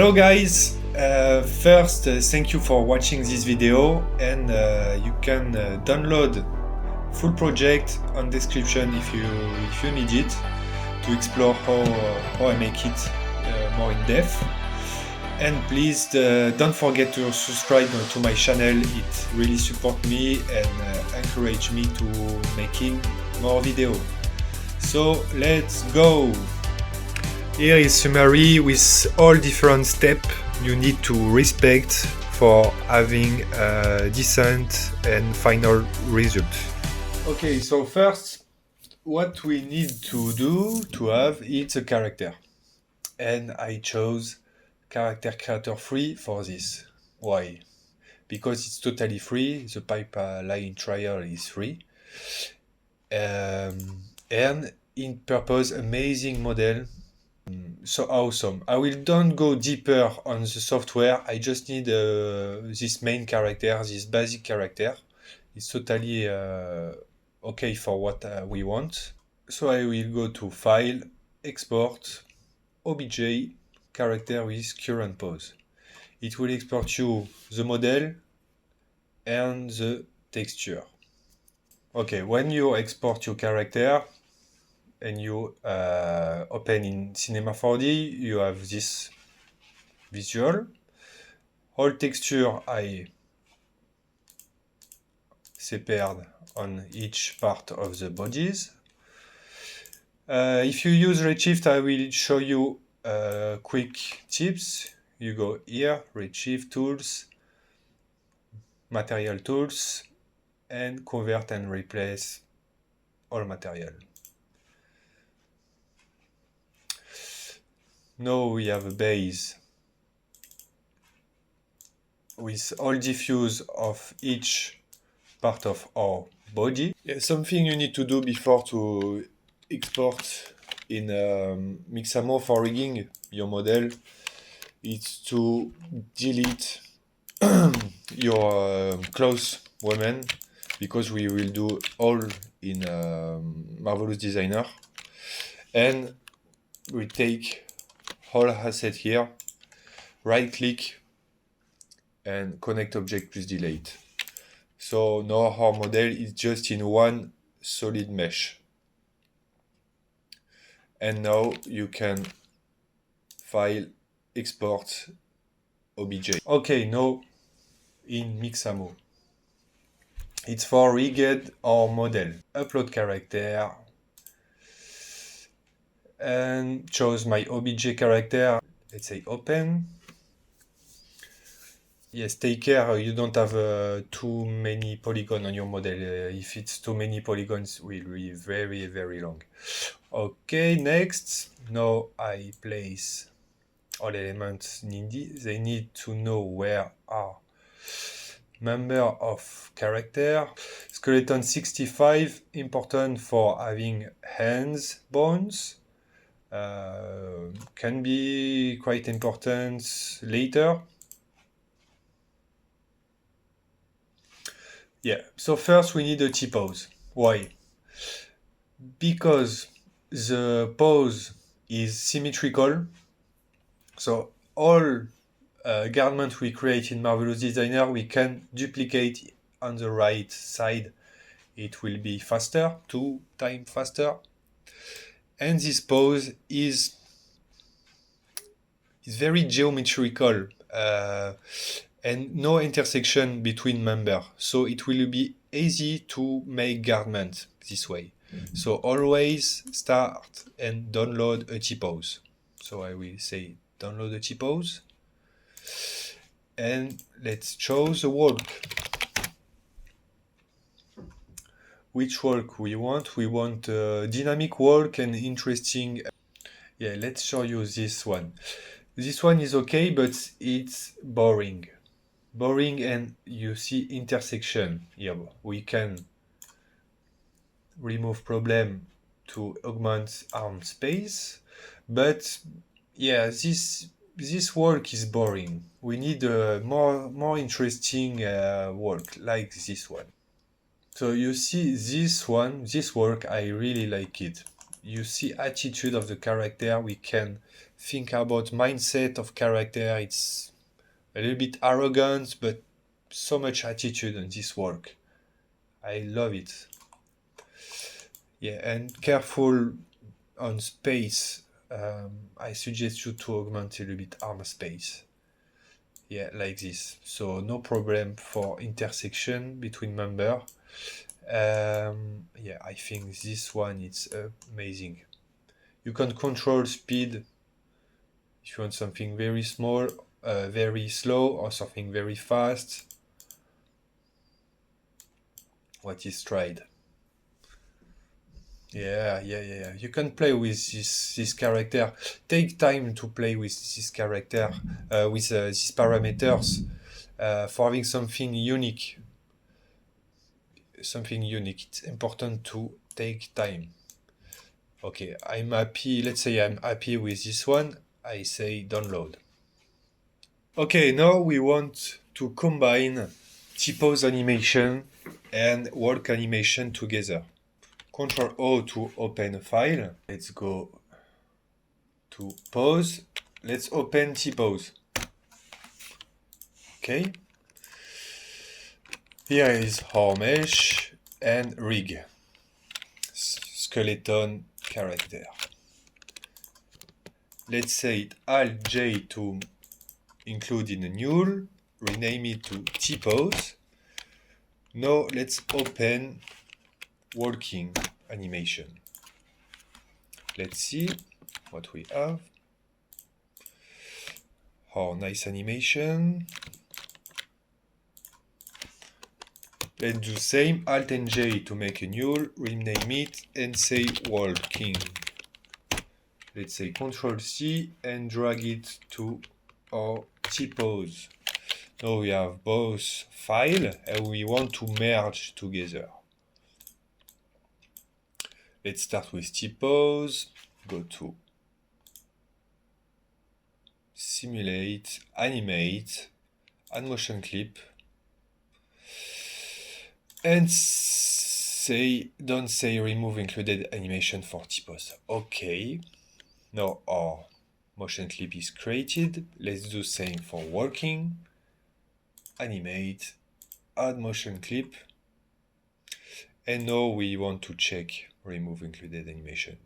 Hello guys, first thank you for watching this video, and you can download full project on description if you need it to explore how I make it more in depth. And please don't forget to subscribe to my channel. It really supports me and encourage me to making more video. So let's go. Here is summary with all different steps you need to respect for having a decent and final result. Okay, so first what we need to do to have it's a character, and I chose character creator free for this. Why? Because it's totally free. The pipeline trial is free, and in purpose amazing model. So awesome. I will don't go deeper on the software. I just need this main character, this basic character. It's totally okay for what we want. So I will go to File, Export, OBJ, character with current pose. It will export you the model and the texture. Okay, when you export your character and you open in Cinema 4D, you have this visual. All texture I separed on each part of the bodies. If you use Redshift, I will show you quick tips. You go here, Redshift Tools, Material Tools, and convert and replace all material. Now we have a base with all diffuse of each part of our body. Yeah, something you need to do before to export in Mixamo for rigging your model is to delete your close women, because we will do all in MarvelousDesigner, and we take all asset here, right click and connect object plus delete. So now our model is just in one solid mesh. And now you can file, export, OBJ. Okay, now in Mixamo. It's for rigged our model. Upload character, and choose my OBJ character. Let's say open. Yes, take care you don't have too many polygons on your model. If it's too many polygons, it will be very, very long. Okay, next. Now I place all elements needed. They need to know where are member of character. Skeleton 65, important for having hands, bones. Can be quite important later. Yeah, so first we need a T-pose. Why? Because the pose is symmetrical. So all garments we create in MarvelousDesigner, we can duplicate on the right side. It will be faster, 2 times faster. And this pose is very geometrical and no intersection between members. So it will be easy to make garment this way. So always start and download a T-pose. So I will say download a T-pose. And let's choose a walk. Which walk we want? We want a dynamic walk and interesting. Yeah, let's show you this one. This one is okay, but it's boring. Boring, and you see intersection here. We can remove problem to augment arm space, but yeah, this walk is boring. We need a more interesting walk like this one. So you see this one, this work, I really like it. you see attitude of the character. We can think about mindset of character. It's a little bit arrogant, but so much attitude on this work. I love it. Yeah, and careful on space. I suggest you to augment a little bit arm space. Yeah, like this. So no problem for intersection between member. Yeah, I think this one is amazing. You can control speed if you want something very small, very slow, or something very fast. What is tried? Yeah. You can play with this character. Take time to play with this character, with these parameters, for having something unique. It's important to take time. Okay, I'm happy. Let's say I'm happy with this one. I say download. Okay, now we want to combine T-pose animation and walk animation together. Ctrl O to open a file. Let's go to pose. Let's open T-pose. Okay. Here is our mesh and rig. Skeleton character. Let's say Alt J to include in a null. Rename it to T-pose. Now let's open walking animation. Let's see what we have. Oh, nice animation. Let's do same, Alt and J to make a null, rename it and say walking. Let's say Ctrl C and drag it to our T-pose. Now we have both files and we want to merge together. Let's start with T-pose, go to simulate, animate, add motion clip, and don't say remove included animation for T-pose. Okay, now our motion clip is created. Let's do same for walking, animate, add motion clip, and now we want to check remove included animation.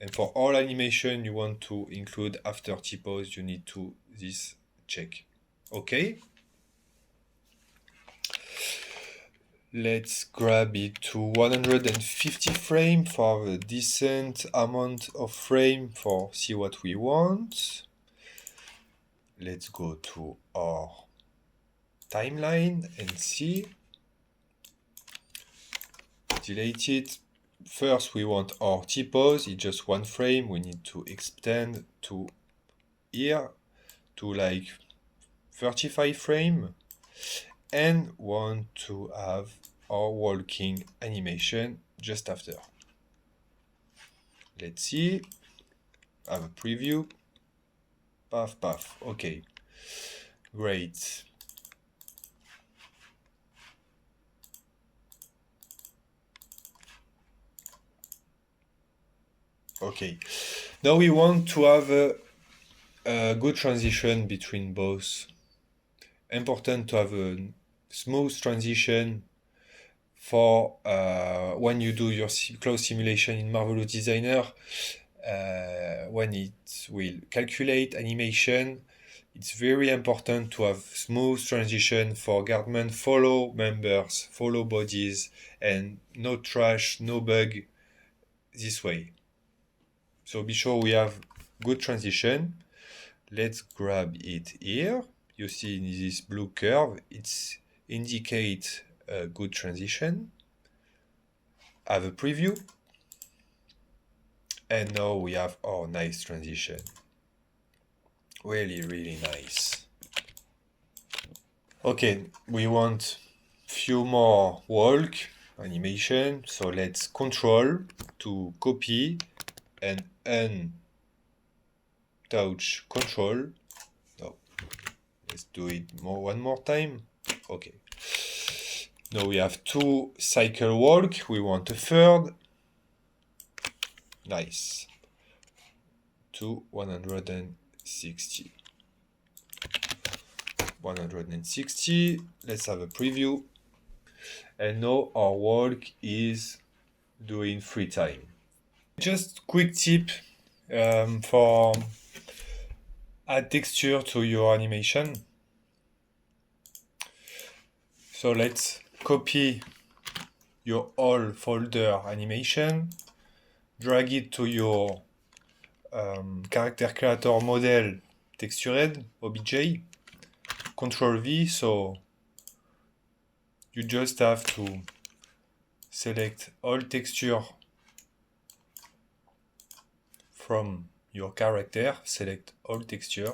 And for all animation you want to include after T-pose, you need to this check. Okay. Let's grab it to 150 frames for a decent amount of frame for see what we want. Let's go to our timeline and see. Delete it. First we want our T-pose, it's just one frame. We need to extend to here to like 35 frames. And want to have our walking animation just after. Let's see. Have a preview. Paf. Okay. Great. Okay. Now we want to have a good transition between both. Important to have a smooth transition for when you do your close simulation in MarvelousDesigner. When it will calculate animation, it's very important to have smooth transition for guardman, follow members, follow bodies, and no trash, no bug this way. So be sure we have good transition. Let's grab it here. You see in this blue curve, it's indicate a good transition. Have a preview. And now we have our nice transition. Really nice. Okay, we want few more walk animation. So let's control to copy and untouch control. No. Let's do it one more time. Okay. Now we have two cycle walk. We want a third. Nice. To 160. 160. Let's have a preview. And now our walk is doing free time. Just quick tip for add texture to your animation. So let's copy your all folder animation, drag it to your character creator model textured obj, Control V, so you just have to select all texture from your character, select all texture,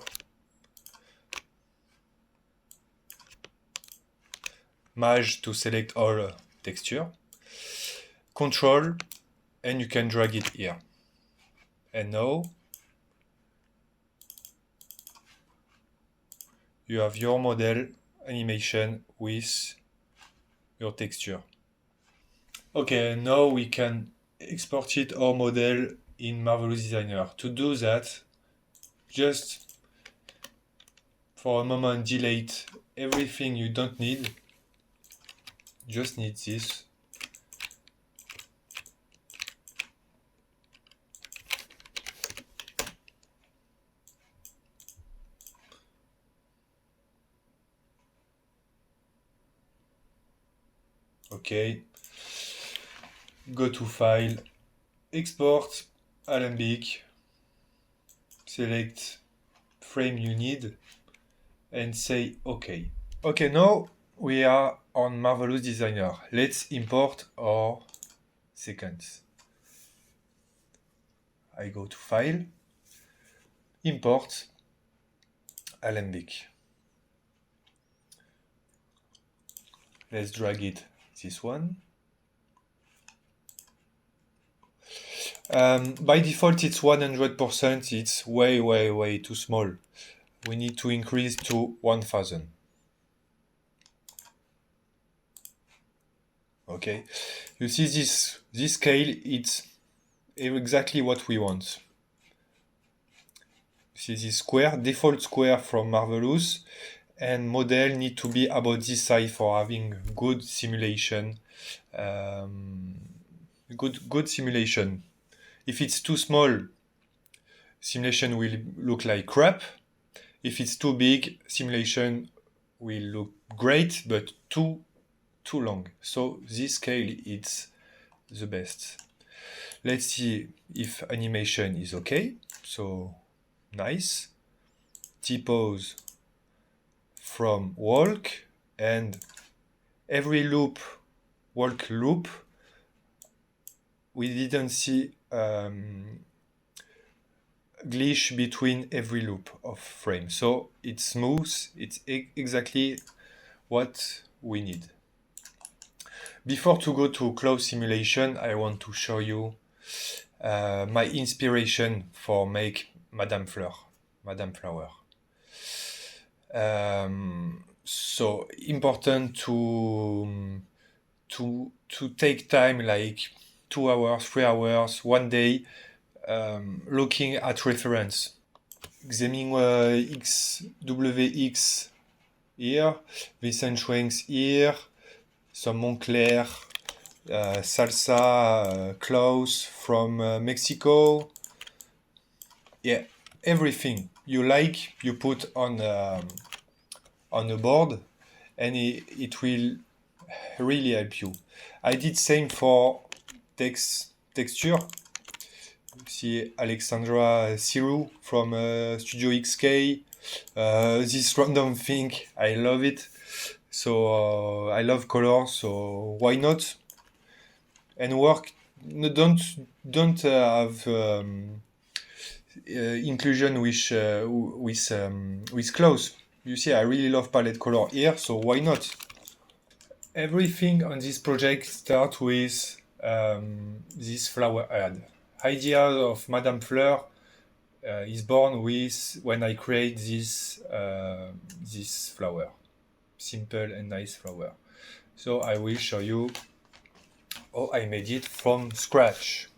Maj to select all texture, Control, and you can drag it here. And now you have your model animation with your texture. Okay, now we can export it our model in MarvelousDesigner. To do that, just for a moment delete everything you don't need. Just need this. Okay. Go to File, Export, Alembic, select frame you need, and say OK. Okay, now we are on MarvelousDesigner. Let's import our sequence. I go to File, Import, Alembic. Let's drag it this one. By default it's 100%, it's way too small. We need to increase to 1000. Okay, you see this scale, it's exactly what we want. See this square, default square from Marvelous, and model need to be about this size for having good simulation. Good simulation. If it's too small, simulation will look like crap. If it's too big, simulation will look great, but too long. So this scale is the best. Let's see if animation is okay. So nice. T-pose from walk, and every loop, walk loop, we didn't see glitch between every loop of frame. So it's smooth, it's exactly what we need. Before to go to close simulation, I want to show you my inspiration for make Madame Fleur. So important to take time, like 2 hours, 3 hours, 1 day, looking at reference. Xaming XWX here, Vicent Schwenks here, some Montclair, Salsa, Klaus from Mexico. Yeah, everything you like, you put on a board, and it will really help you. I did same for texture. See Alexandra Siru from Studio XK. This random thing, I love it. So I love color, so why not? And work, don't have inclusion with clothes. You see, I really love palette color here, so why not? Everything on this project starts with this flower ad. Idea of Madame Fleur is born with when I create this flower, simple and nice flower. So I will show you how I made it from scratch.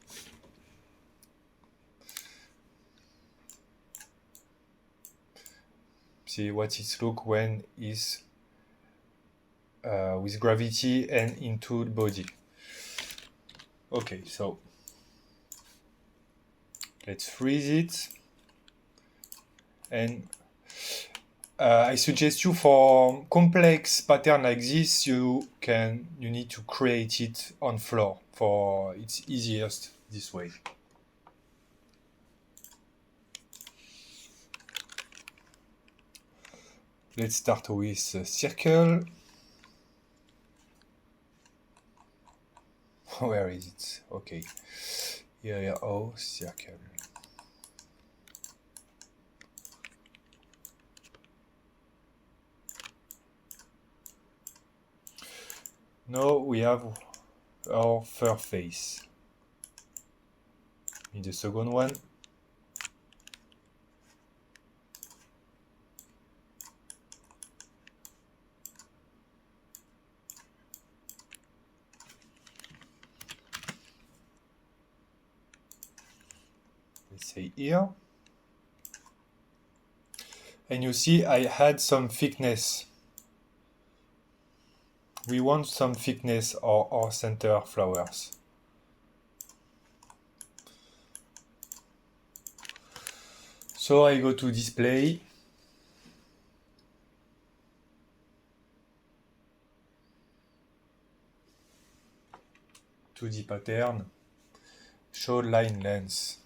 see what it looks when it's with gravity and into the body. Okay, so let's freeze it. And I suggest you, for complex pattern like this, you need to create it on Fleur, for it's easiest this way. Let's start with circle. Where is it? Okay, here, oh, circle. Now we have our fur face. In the second one. Let's say here. And you see I had some thickness. We want some thickness on our center flowers. So I go to display. To the pattern. Show line length.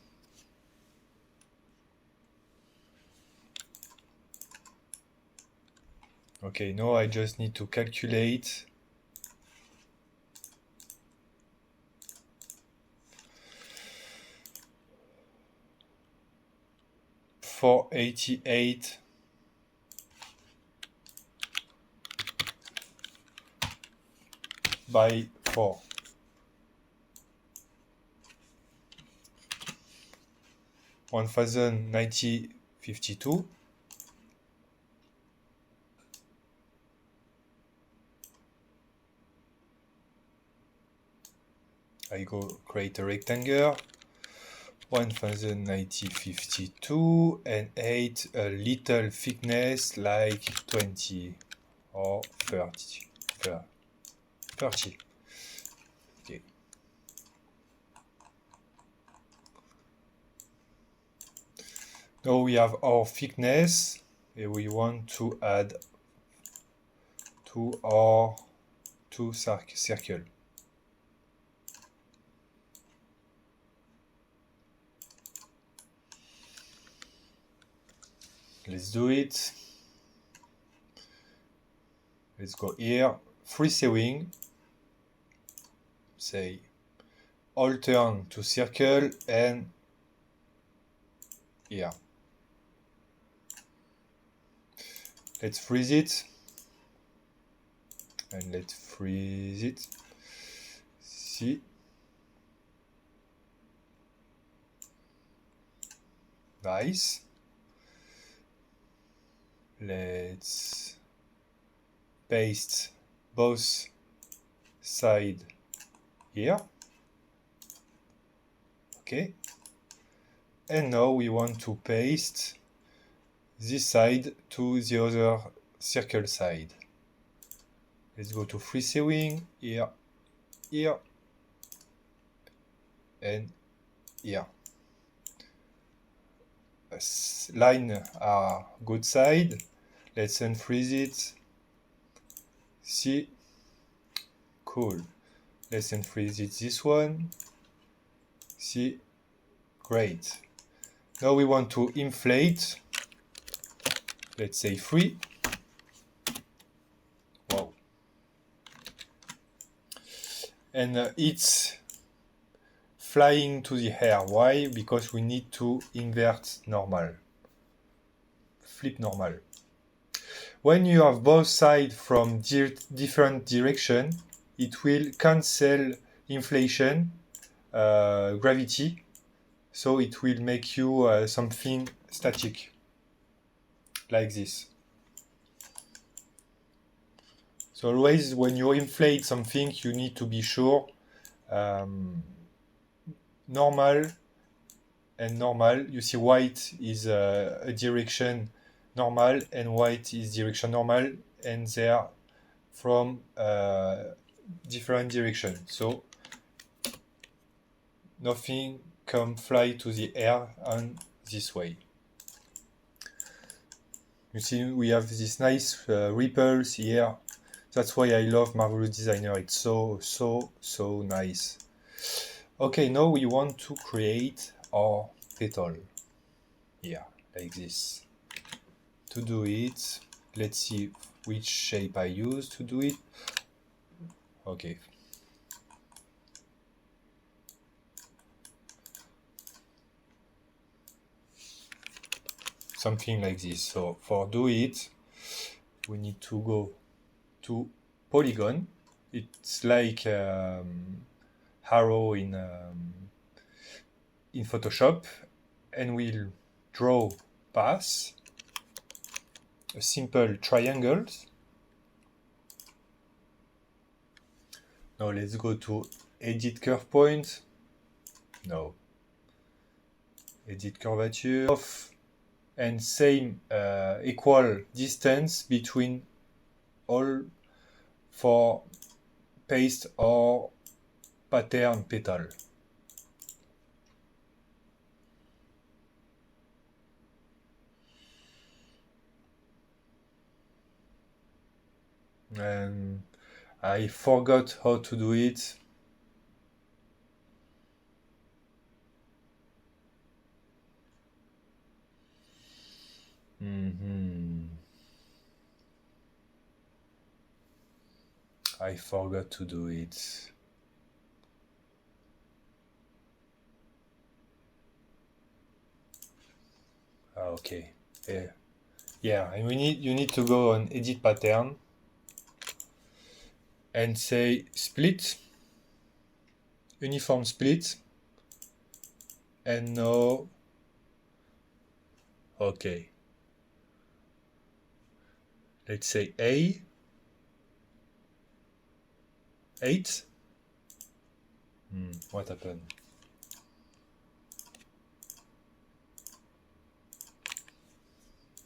Okay, now I just need to calculate 488 by 4. One thousand 52. I go create a rectangle. 52 and 8, a little thickness like 20 or 30. 30. Okay. Now we have our thickness, and we want to add to our two circle. Let's do it. Let's go here, free sewing. Say altern to circle and here. Let's freeze it. And let's freeze it. See. Nice. Let's paste both sides here. Okay. And now we want to paste this side to the other circle side. Let's go to free sewing, here, here, and here. Line are good side. Let's unfreeze it. See, cool. Let's unfreeze it this one. See, great. Now we want to inflate. Let's say 3. Wow. And it's flying to the air. Why? Because we need to invert normal. Flip normal. When you have both sides from different direction, it will cancel inflation, gravity, so it will make you something static, like this. So always when you inflate something, you need to be sure normal and normal. You see white is a direction normal and white is direction normal, and they're from different direction. So nothing can fly to the air on this way. You see, we have these nice ripples here. That's why I love MarvelousDesigner. It's so nice. Okay, now we want to create our petal. Yeah, like this. To do it, let's see which shape I use to do it. Okay. Something like this. So for do it, we need to go to polygon. It's like arrow in Photoshop, and we'll draw path, a simple triangle. Now let's go to edit curve point. No. Edit curvature off, and same equal distance between all for paste or pattern petal. And I forgot how to do it. I forgot to do it. Okay. Yeah, and you need to go on edit pattern and say split, uniform split, and now okay. Let's say 8. What happened?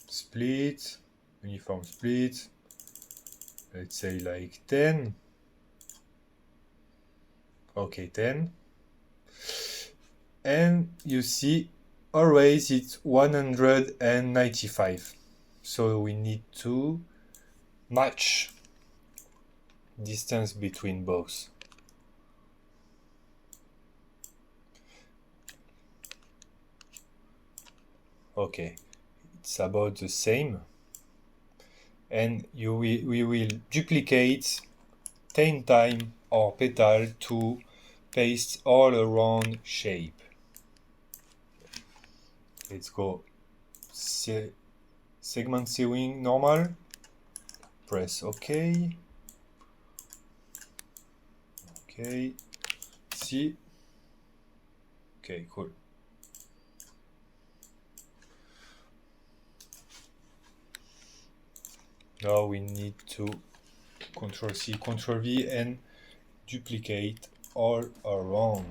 Split, uniform split. Let's say like 10. Okay, 10. And you see, always it's 195. So we need to match distance between both. Okay, it's about the same. And we will duplicate 10 times our petal to paste all around shape. Let's go segment sewing normal, press OK. Okay, see. Okay, cool. Now we need to Ctrl-C, Ctrl-V and duplicate all around.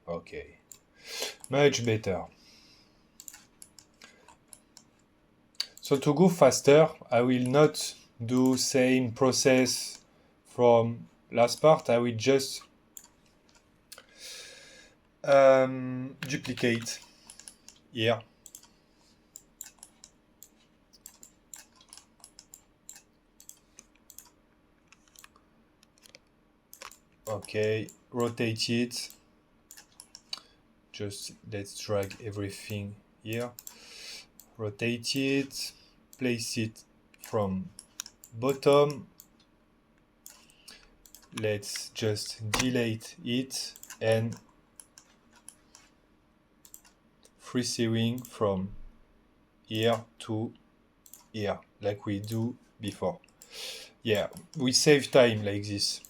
Okay, much better. So to go faster, I will not do same process from last part. I will just duplicate here. Okay, rotate it. just let's drag everything here, rotate it, place it from bottom. Let's just delete it and free sewing from here to here, like we do before. Yeah, we save time like this.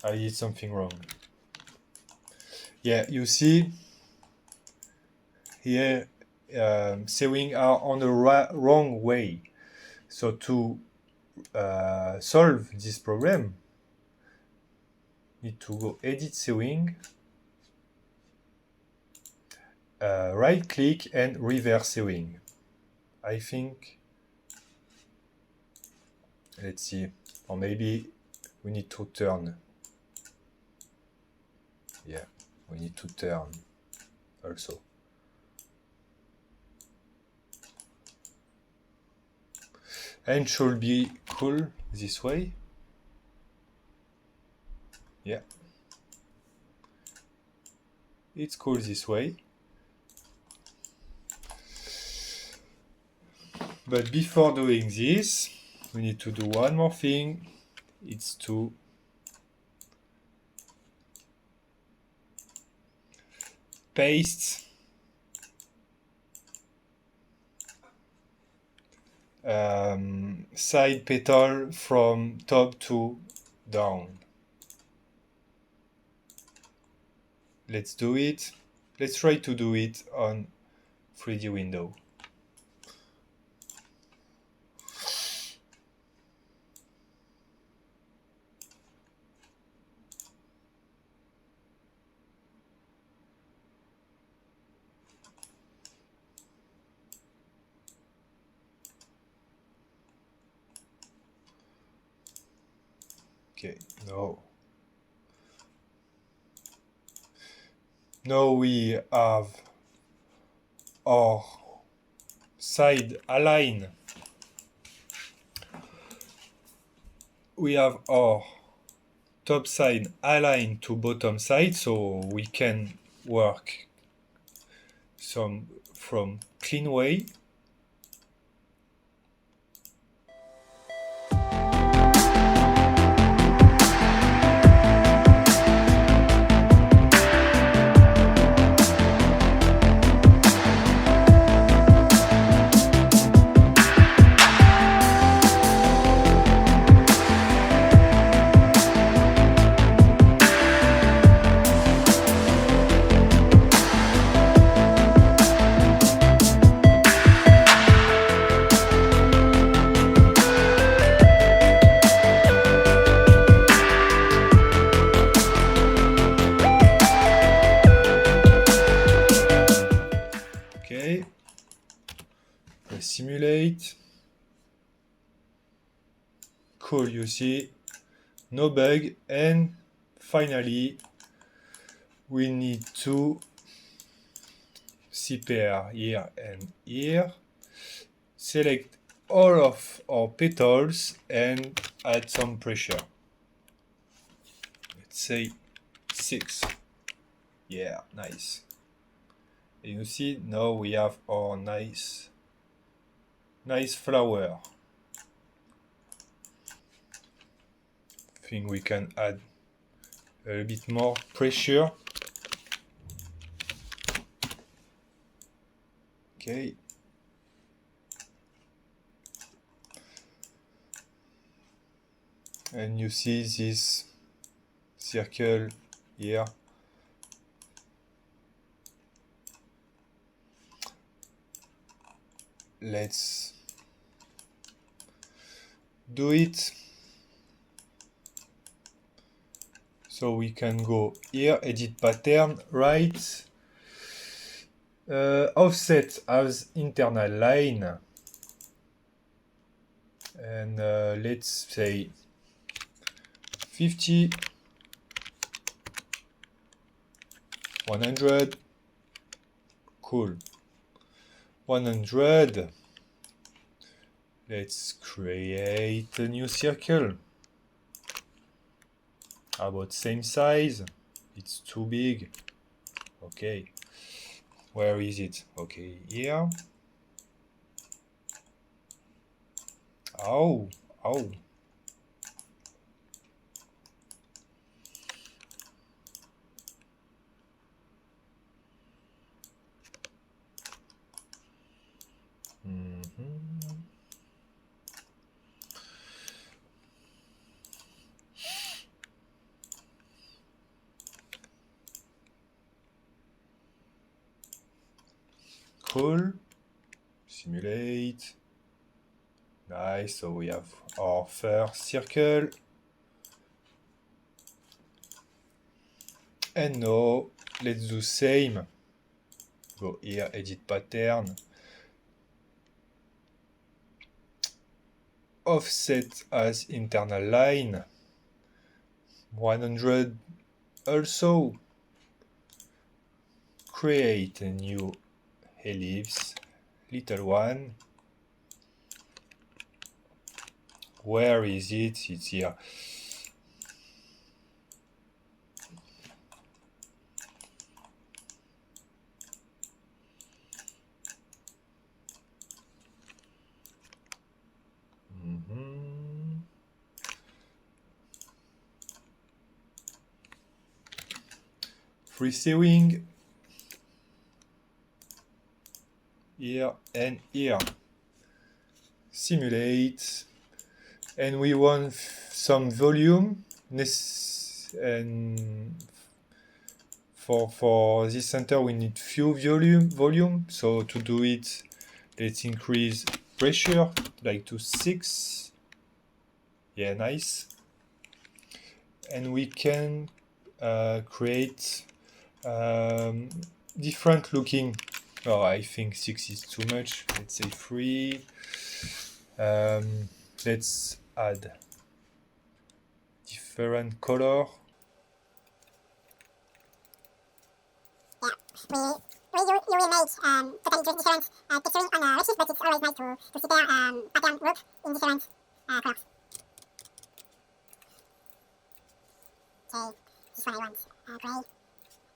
I did something wrong. Yeah, you see here sewing are on the wrong way. So to solve this problem, need to go edit sewing, right click and reverse sewing. I think, let's see, or maybe we need to turn. Yeah, we need to turn also. And should be cool this way. Yeah, it's cool this way. But before doing this, we need to do one more thing. It's to paste side petal from top to down. Let's do it. Let's try to do it on 3D window. Okay, now we have our side align. We have our top side aligned to bottom side, so we can work from clean way. Okay, let's simulate. Cool, you see, no bug. And finally, we need to CPR here and here. Select all of our petals and add some pressure. Let's say 6. Yeah, nice. And you see, now we have our nice flower. I think we can add a little bit more pressure. Okay. And you see this circle here. Let's do it. So we can go here, edit pattern, right, offset as internal line, and let's say 50, 100, cool. 100. Let's create a new circle. How about same size? It's too big. Okay. Where is it? Okay, here. Oh. Cool. Simulate. Nice. So we have our first circle. And now let's do same. Go here, edit pattern. Offset as internal line. 100 also. Create a new ellipse, little one. Where is it? It's here. Free sewing. Here and here. Simulate. And we want some volume. And for this center we need few volume. So to do it, let's increase pressure like to 6. Yeah, nice. And we can create different looking. Oh, I think 6 is too much. Let's say 3. Let's add different color. Yeah, you will make totally different texturing on Redshift, but it's always nice to see their pattern work in different colors. Okay, this one I want gray,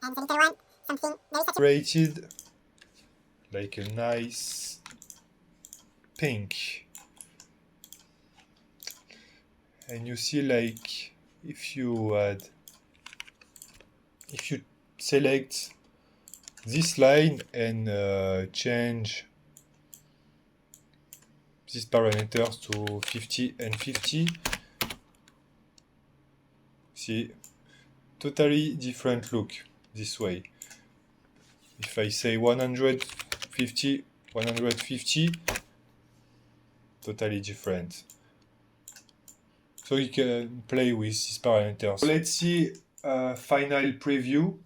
and the little one, something very Saturated, like a nice pink. And you see, like, if you select this line and change these parameters to 50 and 50, see, totally different look this way. If I say 150, 150, totally different. So you can play with these parameters. So let's see a final preview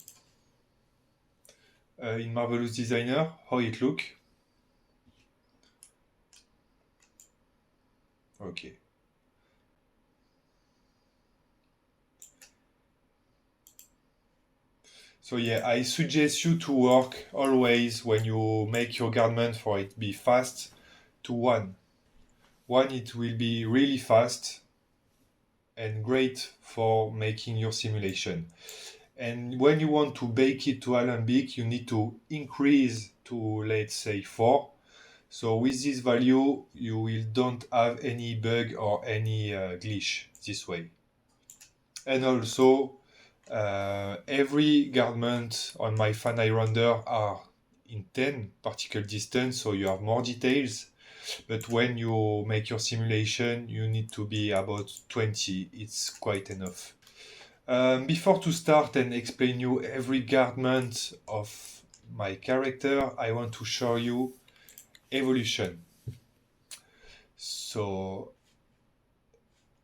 in MarvelousDesigner, how it looks. Okay. So yeah, I suggest you to work always when you make your garment for it be fast to 1. 1, it will be really fast and great for making your simulation. And when you want to bake it to Alembic, you need to increase to, let's say, 4. So with this value, you will don't have any bug or any glitch this way. And also, every garment on my final render are in 10 particle distance, so you have more details. But when you make your simulation, you need to be about 20. It's quite enough. Before to start and explain you every garment of my character, I want to show you evolution. So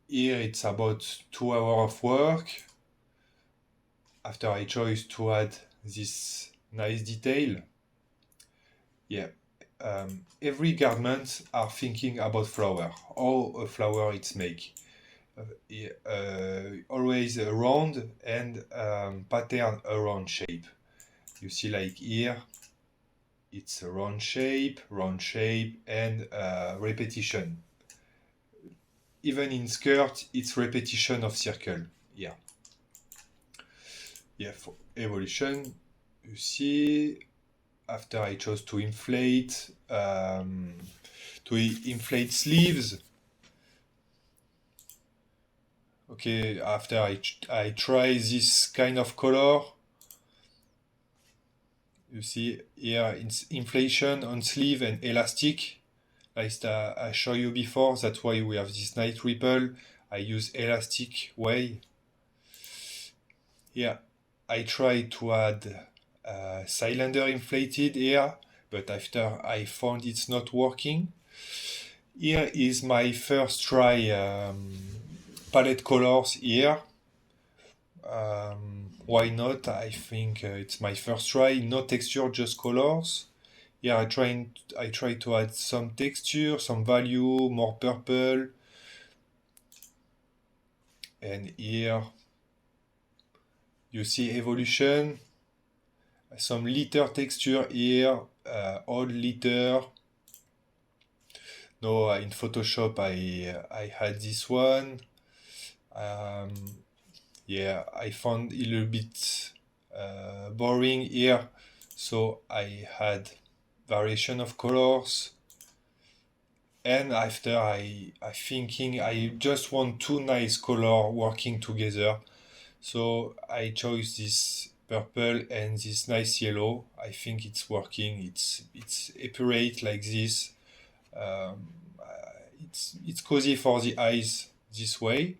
here it's about 2 hours of work. After I chose to add this nice detail. Yeah, every garment are thinking about flower, how a flower it's make. Always a round and pattern around shape. You see, like here it's a round shape, and repetition. Even in skirt, it's repetition of circle. Yeah. Yeah, for evolution, you see, after I chose to inflate sleeves. Okay, after I try this kind of color, you see here it's inflation on sleeve and elastic. Like I showed you before, that's why we have this nice ripple. I use elastic way. Here, I try to add cylinder inflated here, but after I found it's not working. Here is my first try palette colors here. Why not? I think it's my first try. No texture, just colors. Here I try to add some texture, some value, more purple. And here you see evolution. Some litter texture here, old litter. No, in Photoshop I had this one. Yeah, I found a little bit boring here, so I had variation of colors. And after I thinking I just want two nice color working together, so I chose this purple and this nice yellow. I think it's working. It's accurate like this. Um, it's cozy for the eyes this way.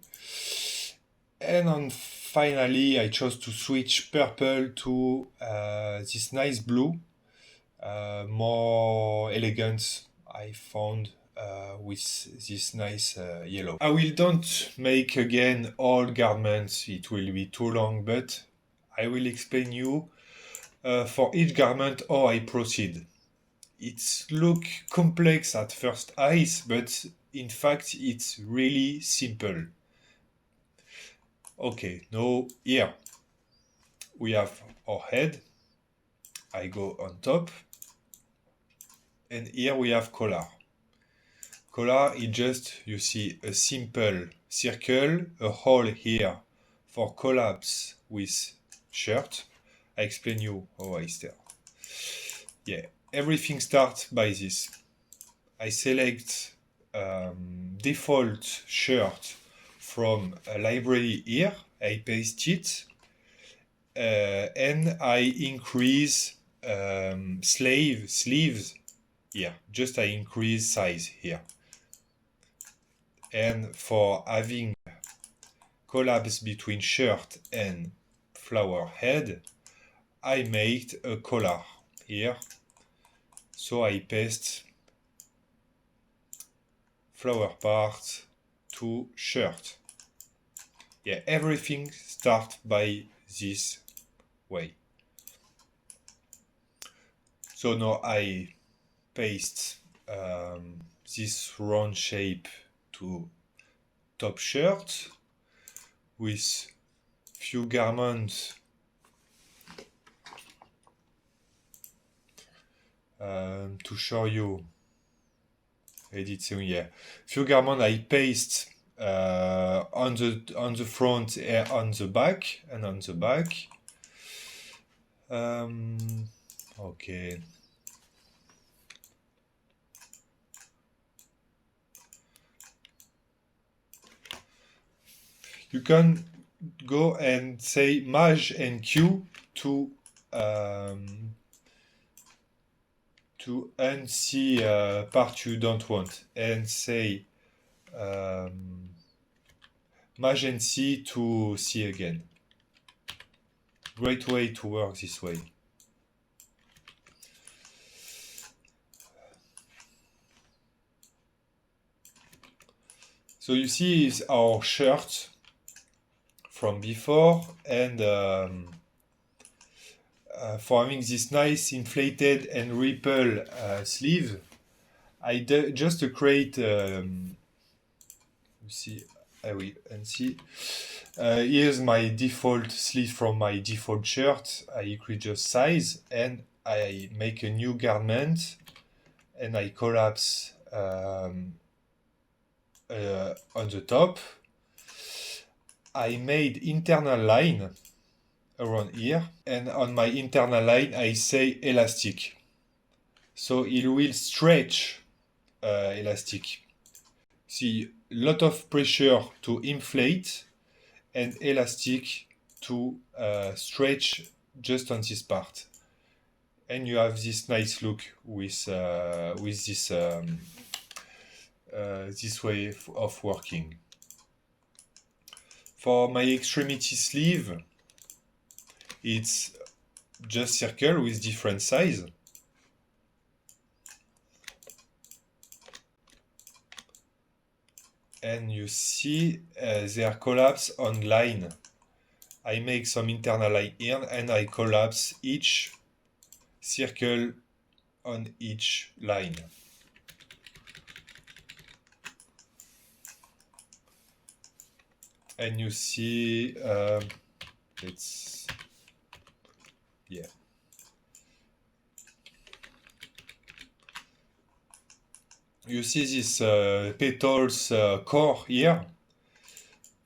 And finally, I chose to switch purple to this nice blue, more elegant. I found with this nice yellow. I will don't make again all garments. It will be too long, but I will explain you for each garment how I proceed. It look complex at first eyes, but in fact it's really simple. Okay, now here we have our head. I go on top, and here we have collar. Collar is just, you see, a simple circle, a hole here for collapse with shirt. I explain you how I start. Yeah, everything starts by this. I select default shirt from a library here. I paste it, and I increase sleeves here. Just I increase size here. And for having collapse between shirt and flower head, I made a collar here. So I paste flower part to shirt. Yeah, everything starts by this way. So now I paste this round shape to top shirt with few garments to show you. Editing, yeah. Few garments I paste on the front and on the back okay. You can go and say Maj and Q to unsee part you don't want, and say Maj and C to see again. Great way to work this way. So you see is our shirt from before, and for having this nice inflated and ripple sleeve, I just create. You see, I will unsee. Here's my default sleeve from my default shirt. I increase just size, and I make a new garment and I collapse on the top. I made internal line around here, and on my internal line I say elastic, so it will stretch elastic. See, lot of pressure to inflate and elastic to stretch just on this part, and you have this nice look with this way of working. For my extremity sleeve, it's just circle with different size. And you see they are collapsed on line. I make some internal line here and I collapse each circle on each line. And you see, you see this petals core here.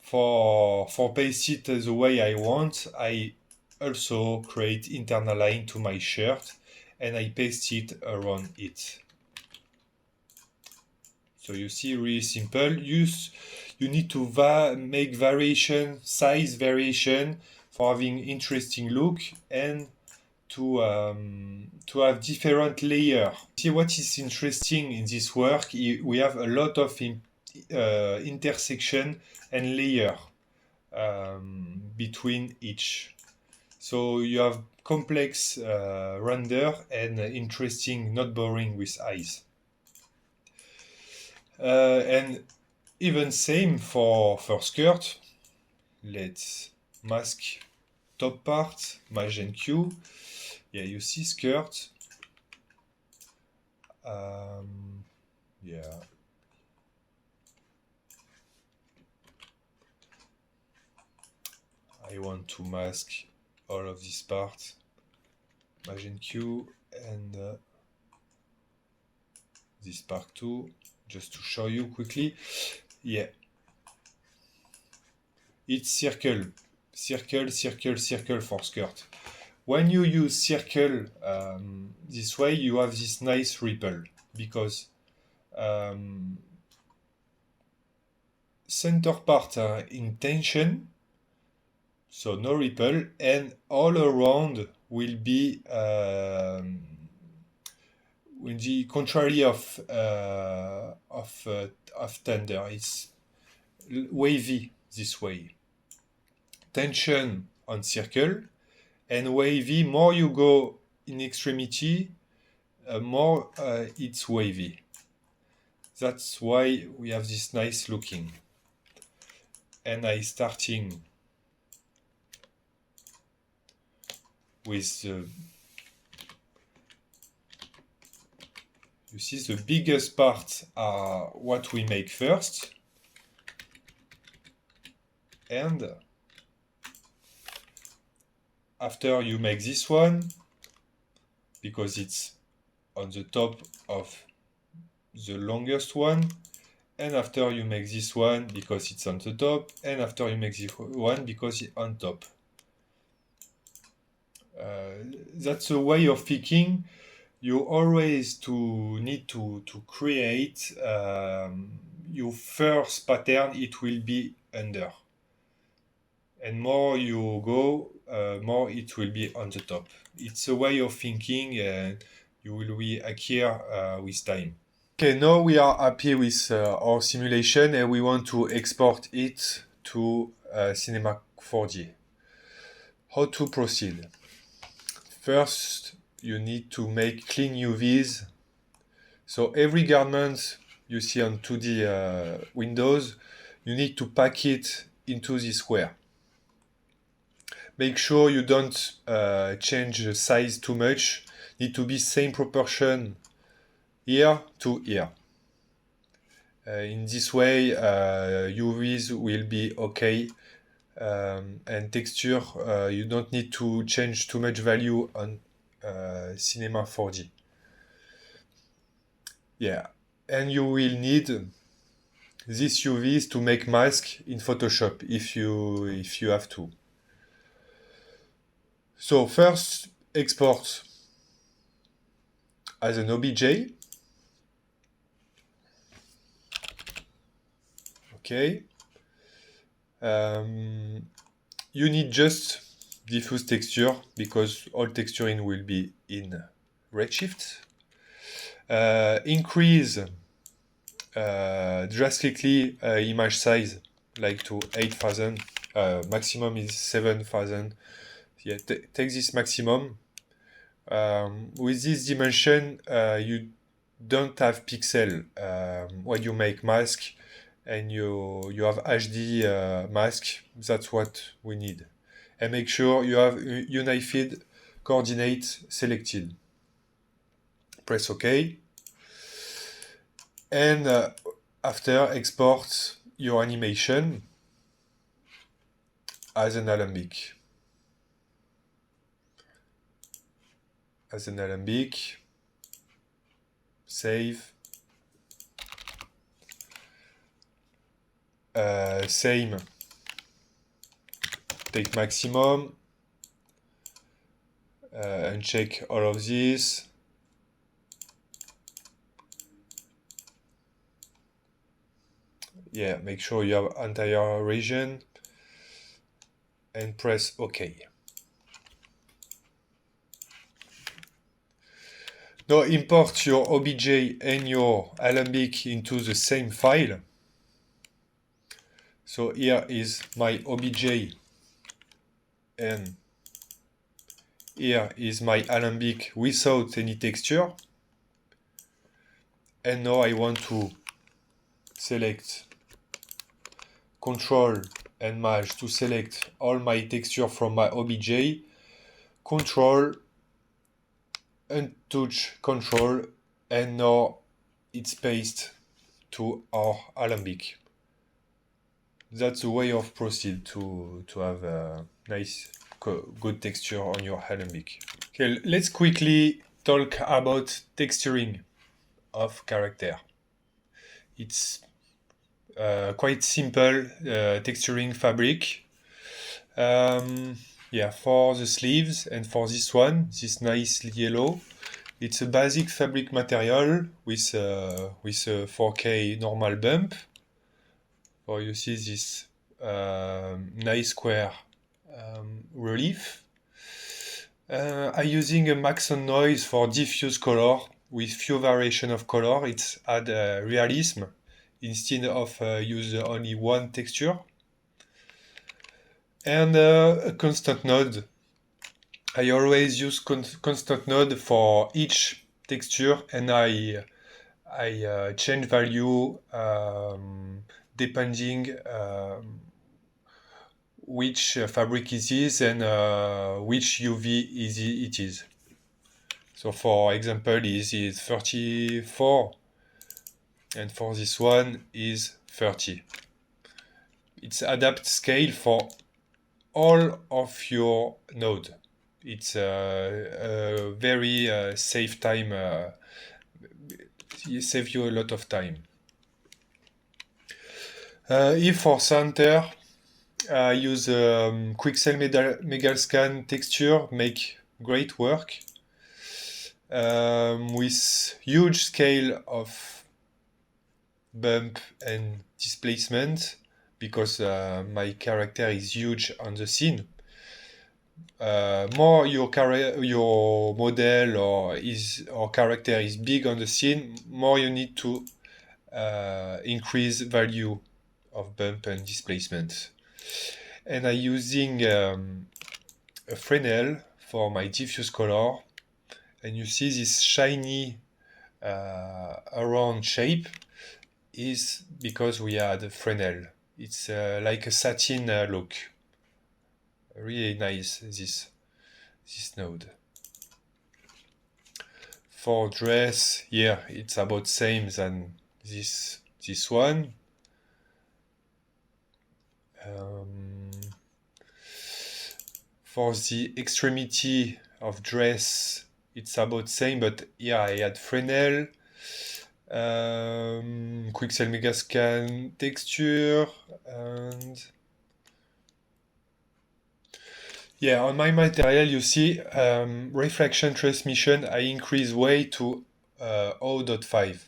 For paste it the way I want, I also create internal line to my shirt and I paste it around it. So you see, really simple. You need to make variation, size variation for having interesting look and to have different layer. See what is interesting in this work? We have a lot of intersection and layer between each. So you have complex render and interesting, not boring with eyes. And even same for skirt. Let's mask top part, Magent Q. Yeah, you see skirt. Yeah. I want to mask all of this part, Magent Q, and this part too, just to show you quickly. Yeah. It's circle, circle, circle, circle for skirt. When you use circle this way, you have this nice ripple, because center part are in tension, so no ripple, and all around will be the contrary of tender. It's wavy this way. Tension on circle and wavy. More you go in extremity, more it's wavy. That's why we have this nice looking. And I starting with the, you see the biggest part are what we make first, and after you make this one, because it's on the top of the longest one, and after you make this one because it's on the top, and after you make this one because it's on top. That's a way of picking. You always need to create your first pattern. It will be under, and more you go, more it will be on the top. It's a way of thinking, and you will be acquire with time. Okay, now we are happy with our simulation, and we want to export it to Cinema 4D. How to proceed? First, you need to make clean UVs. So every garment you see on 2D Windows, you need to pack it into this square. Make sure you don't change the size too much. Need to be same proportion here to here. In this way, UVs will be okay. And texture, you don't need to change too much value on Cinema 4D. Yeah, and you will need these UVs to make mask in Photoshop if you have to. So first export as an OBJ. Okay. You need just diffuse texture because all texturing will be in Redshift. Increase drastically image size, like to 8,000. Maximum is 7,000. Yeah, take this maximum. With this dimension, you don't have pixel when you make mask, and you have HD mask. That's what we need. And make sure you have unified coordinate selected. Press OK. And after, export your animation as an alembic. Save. Same. Take maximum. Uncheck all of this. Yeah, make sure you have entire region. And press OK. Now import your OBJ and your alembic into the same file. So here is my OBJ and here is my alembic without any texture. And now I want to select Control and Maj to select all my texture from my OBJ. Control, untouch Control, and now it's pasted to our alembic. That's the way of proceed to have a nice, good texture on your alembic. Okay, let's quickly talk about texturing of character. It's quite simple texturing fabric. Yeah, for the sleeves and for this one, this nice yellow, it's a basic fabric material with a 4K normal bump. Or you see this nice square relief. I'm using a max on noise for diffuse color with few variation of color. It's add realism instead of use only one texture. And a constant node. I always use constant node for each texture, and I change value depending which fabric it is and which UV it is. So for example, is 34, and for this one is 30. It's adapt scale for all of your node. It's a very save time. Save you a lot of time. If for center, I use Quixel Megascan texture, make great work with huge scale of bump and displacement because my character is huge on the scene. More your model or character is big on the scene, more you need to increase value of bump and displacement. And I'm using a Fresnel for my diffuse color, and you see this shiny around shape is because we had a Fresnel. It's like a satin look. Really nice this node. For dress, yeah, it's about same than this one. For the extremity of dress, it's about same, but here I add Fresnel, Quixel Megascan texture, and yeah, on my material you see refraction transmission I increase way to 0.5,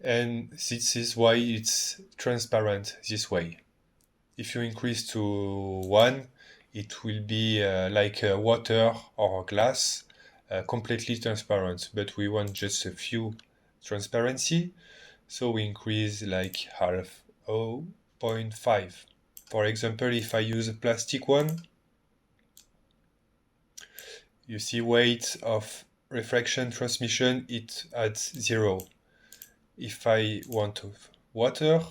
and this is why it's transparent this way. If you increase to 1, it will be like water or glass, completely transparent, but we want just a few transparency, so we increase like half, 0.5. For example, if I use a plastic one, you see weight of refraction transmission, it adds 0. If I want water,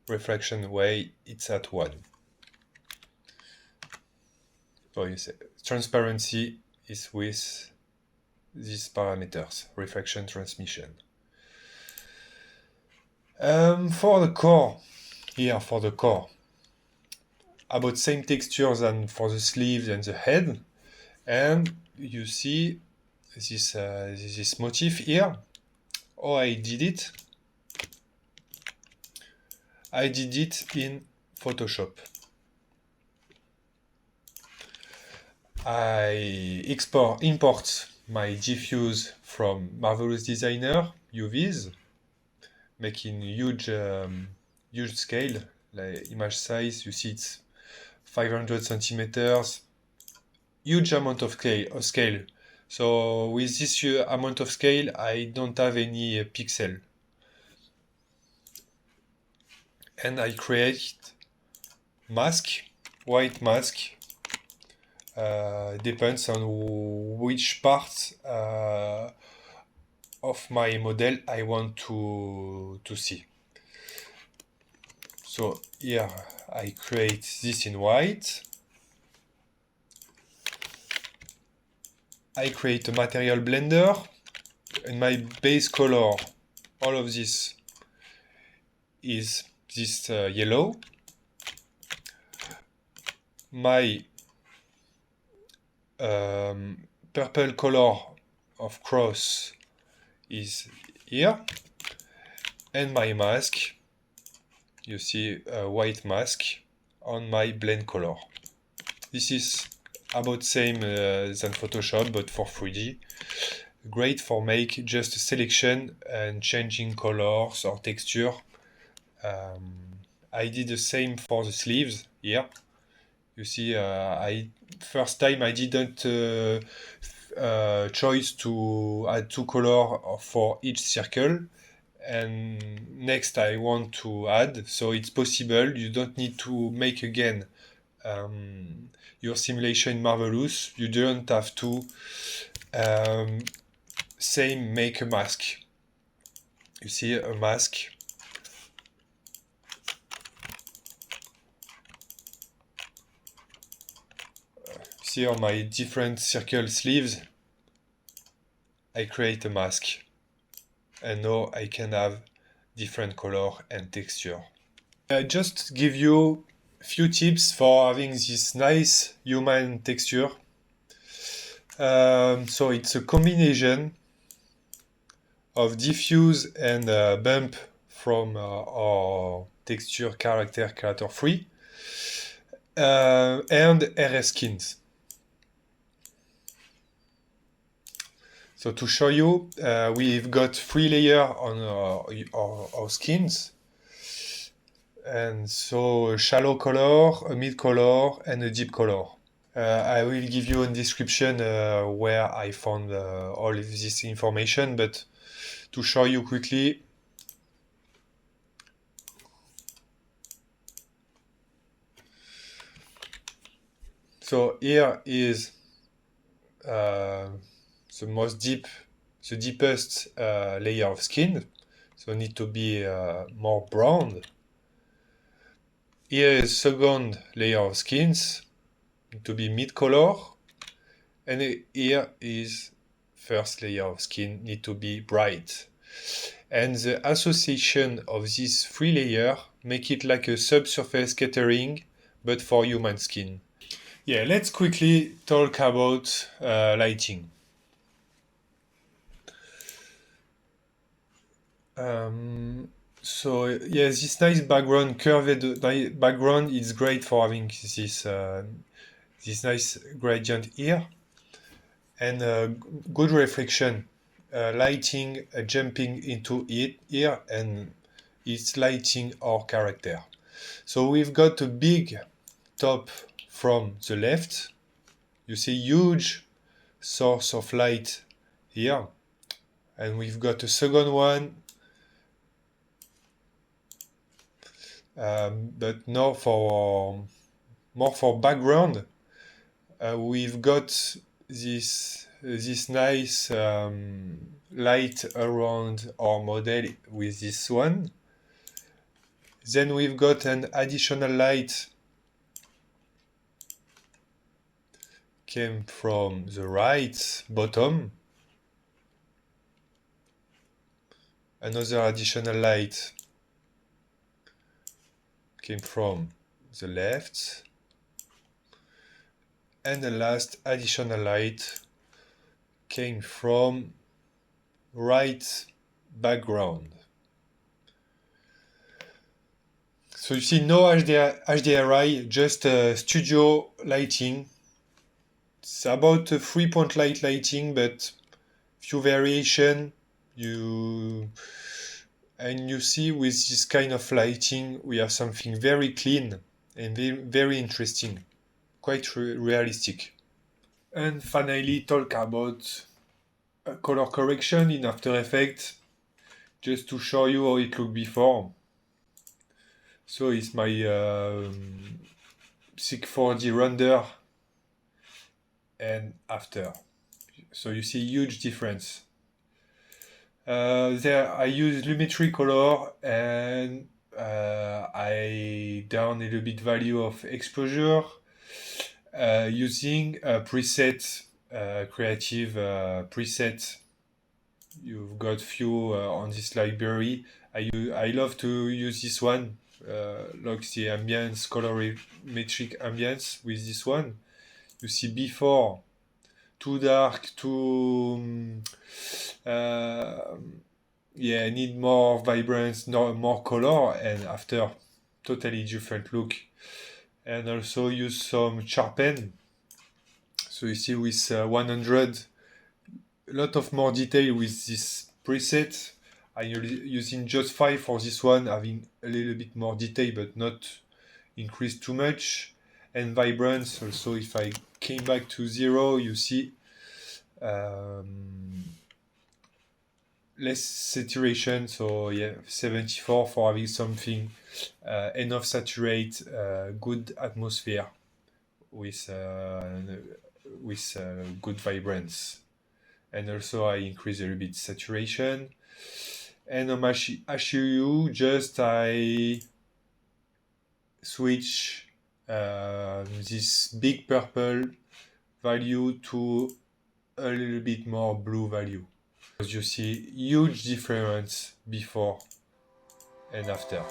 refraction weight, it's at 1. So you say transparency is with these parameters, refraction transmission. For the core, here for the core, about same texture than for the sleeves and the head, and you see this motif here. Oh, I did it in Photoshop. I import my diffuse from MarvelousDesigner UVs, making huge scale, like image size. You see it's 500 centimeters, huge amount of scale. So with this amount of scale, I don't have any pixel, and I create mask, white mask. Depends on which part of my model I want to see. So here I create this in white. I create a material blender, and my base color, all of this is this yellow. My purple color of cross is here, and my mask, you see a white mask on my blend color. This is about same than Photoshop, but for 3D. Great for make just a selection and changing colors or texture. I did the same for the sleeves here. You see, first time I didn't choose to add 2 colors for each circle, and next I want to add, so it's possible. You don't need to make again your simulation in Marvelous. You don't have to same make a mask. You see a mask. See on my different circle sleeves, I create a mask, and now I can have different color and texture. I just give you a few tips for having this nice human texture. So it's a combination of diffuse and bump from our texture character creator 3 and RS skins. So to show you, we've got 3 layers on our skins, and so a shallow color, a mid color, and a deep color. I will give you a description where I found all of this information, but to show you quickly, so here is the deepest layer of skin, so need to be more brown. Here is second layer of skins, need to be mid color, and here is first layer of skin, need to be bright. And the association of these 3 layers make it like a subsurface scattering, but for human skin. Yeah, let's quickly talk about lighting. So yeah, this nice background, curved background is great for having this nice gradient here, and good reflection, lighting jumping into it here, and it's lighting our character. So we've got a big top from the left. You see huge source of light here, and we've got a second one, but now for more for background. We've got this nice light around our model with this one. Then we've got an additional light came from the right bottom. Another additional light came from the left. And the last additional light came from right background. So you see no HDRI, just studio lighting. It's about a 3-point light lighting, but few variation. You see with this kind of lighting, we have something very clean and very interesting, quite realistic. And finally, talk about color correction in After Effects, just to show you how it looked before. So it's my C4D render and after. So you see huge difference. There I use Lumetri color, and I down a little bit value of exposure using a preset, creative preset. You've got few on this library. I love to use this one, like the ambience, colorimetric ambience with this one. You see before, too dark, too yeah, need more vibrance, more color, and after, totally different look. And also use some sharpen. So you see with 100, a lot of more detail with this preset. I'm using just 5 for this one, having a little bit more detail, but not increase too much. And vibrance, also if I came back to 0, you see less saturation, so yeah, 74 for having something enough saturate, good atmosphere with good vibrance. And also I increase a little bit saturation. And on my HUU, just I switch this big purple value to a little bit more blue value. As you see, huge difference before and after.